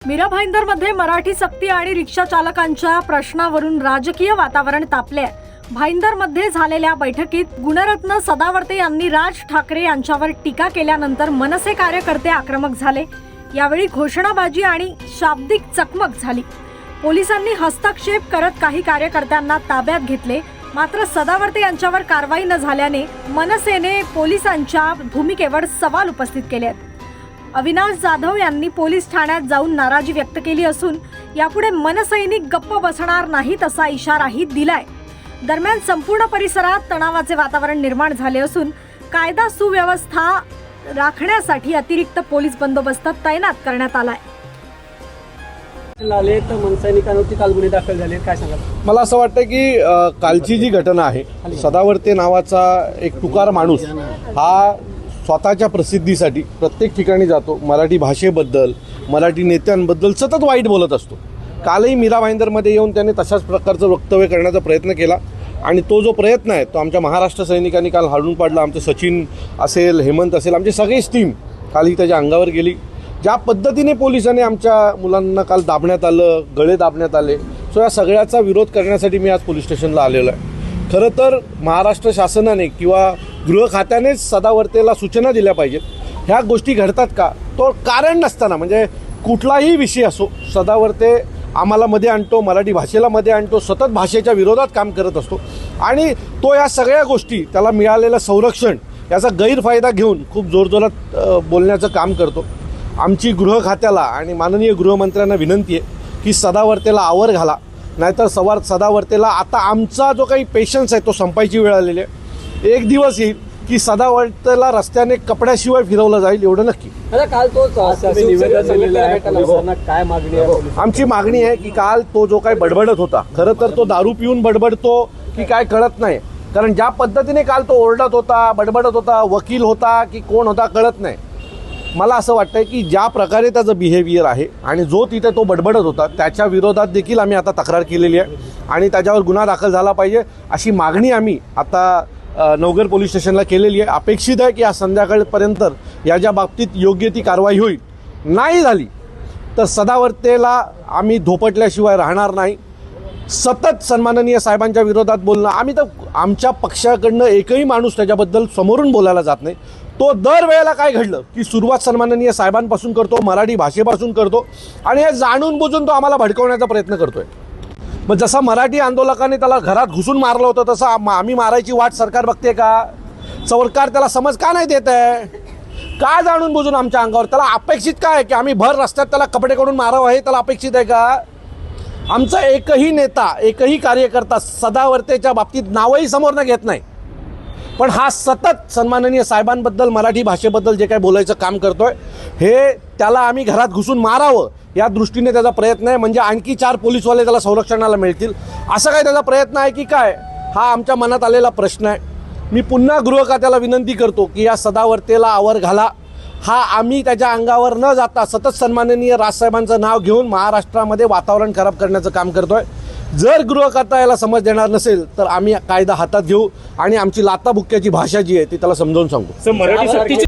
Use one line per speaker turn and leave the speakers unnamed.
मीरा भाईंदरमध्ये मराठी सक्ती आणि रिक्षा चालकांच्या प्रश्नावरून राजकीय वातावरण तापले। भाईंदरमध्ये झालेल्या बैठकीत गुणरत्न सदावर्ते यांनी राज ठाकरे यांच्यावर टीका केल्यानंतर मनसे कार्यकर्ते आक्रमक झाले। यावेळी घोषणाबाजी आणि शाब्दिक चकमक झाली। पोलिसांनी हस्तक्षेप करत काही कार्यकर्त्यांना ताब्यात घेतले, मात्र सदावर्ते यांच्यावर कारवाई न झाल्याने मनसेने पोलिसांच्या भूमिकेवर सवाल उपस्थित केले आहेत। अविनाश जाधव यांनी पोलीस ठाण्यात जाऊन नाराजी व्यक्त केली असून यापुढे मनसैनिक गप्प बसणार नाहीत असा इशाराही दिलाय। दरम्यान संपूर्ण परिसरात तणावाचे वातावरण निर्माण झाले असून कायदा सुव्यवस्था राखण्यासाठी अतिरिक्त पोलीस बंदोबस्त तैनात करण्यात आलाय।
मनसैनिकांवरती काल गुन्हे दाखल झाले, काय सांगाल?
मला असं वाटतं की कालची जी घटना आहे, सदावर्ते नावाचा एक तुकार माणूस हा स्वतःच्या प्रसिद्धीसाठी प्रत्येक ठिकाणी जातो, मराठी भाषेबद्दल मराठी नेत्यांबद्दल सतत वाईट बोलत असतो। कालही मीरा भाईंदरमध्ये येऊन त्याने तशाच प्रकारचं वक्तव्य करण्याचा प्रयत्न केला आणि तो जो प्रयत्न आहे तो आमच्या महाराष्ट्र सैनिकांनी काल हाडून पाडला। आमचं सचिन असेल, हेमंत असेल, आमची सगळीच टीम कालही त्याच्या अंगावर गेली। ज्या पद्धतीने पोलिसांनी आमच्या मुलांना काल दाबण्यात आलं, गळे दाबण्यात आले, सो या सगळ्याचा विरोध करण्यासाठी मी आज पोलीस स्टेशनला आलेलो आहे। खरं तर महाराष्ट्र शासनाने किंवा गृह खात्यानेच सदावर्तेला सूचना दिल्या पाहिजेत। ह्या गोष्टी घडतात का, तो कारण नसताना, म्हणजे कुठलाही विषय असो, सदावर्ते आम्हाला मध्ये आणतो, मराठी भाषेला मध्ये आणतो, सतत भाषेच्या विरोधात काम करत असतो आणि तो या सगळ्या गोष्टी त्याला मिळालेलं संरक्षण याचा गैरफायदा घेऊन खूप जोरजोरात बोलण्याचं काम करतो। आमची गृह खात्याला आणि माननीय गृहमंत्र्यांना विनंती आहे की सदावर्तेला आवर घाला, नाहीतर सदावर्तेला आता आमचा जो काही पेशन्स आहे तो संपायची वेळ आलेली आहे। एक दिवस येईल की सदावर्तेला रस्त्याने कपड्याशिवाय फिरवलं जाईल, एवढं नक्की।
काल तो निवेदन दिलेलं आहे, पोलिसांना काय मागणी आहे?
आमची मागणी आहे की काल तो जो काही बडबडत होता, खरं तर तो दारू पिऊन बडबडतो की काय कळत नाही, कारण ज्या पद्धतीने काल तो ओरडत होता, बडबडत होता, वकील होता की कोण होता कळत नाही। मला असं वाटतं की ज्या प्रकारे त्याचं बिहेवियर आहे आणि जो तिथे तो बडबडत होता त्याच्या विरोधात देखील आम्ही आता तक्रार केलेली आहे आणि त्याच्यावर गुन्हा दाखल झाला पाहिजे अशी मागणी आम्ही आता नवघर पोलीस स्टेशनला केलेली आहे। अपेक्षित आहे की आज संध्याकाळपर्यंत याच्या बाबतीत योग्य ती कारवाई होईल। नाही झाली तर सदावर्तेला आम्ही धोपटल्याशिवाय राहणार नाही। सतत सन्माननीय साहेबांच्या विरोधात बोलणं, आम्ही तर आमच्या पक्षाकडनं एकही माणूस त्याच्याबद्दल समोरून बोलायला जात नाही। तो दरवेळेला काय घडलं की सुरुवात सन्माननीय साहेबांपासून करतो, मराठी भाषेपासून करतो आणि हे जाणून बुजून तो आम्हाला भडकवण्याचा प्रयत्न करतोय। मग जसं मराठी आंदोलकांनी त्याला घरात घुसून मारलं होतं तसं आम्ही मारायची वाट सरकार बघते का? सरकार त्याला समज का नाही देत आहे? काय जाणून बुजून आमच्या अंगावर? त्याला अपेक्षित काय आहे की आम्ही भर रस्त्यात त्याला कपडे काढून मारावं, हे त्याला अपेक्षित आहे का? आमचा एकही नेता, एकही कार्यकर्ता सदावर्तेच्या बाबतीत नावही समोर न घेत नाही, पण हा सतत सन्माननीय साहेबांबद्दल मराठी भाषेबद्दल जे काही बोलायचं काम करतोय हे त्याला आम्ही घरात घुसून मारावं या दृष्टीने त्याचा प्रयत्न आहे। म्हणजे आणखी 4 पोलीसवाले त्याला संरक्षणाला मिळतील असं काय त्याचा प्रयत्न आहे की काय, हा आमच्या मनात आलेला प्रश्न आहे। मी पुन्हा गृह खात्याला विनंती करतो की या सदावर्तेला आवर घाला। हा आम्ही त्याच्या अंगावर न जाता सतत सन्माननीय राजसाहेबांचं नाव घेऊन महाराष्ट्रामध्ये वातावरण खराब करण्याचं काम करतोय। जर गृह खाता याला समज देणार नसेल तर आम्ही कायदा हातात घेऊ आणि आमची लाताबुक्क्याची भाषा जी आहे ती त्याला समजावून सांगू।
मराठी सक्तीची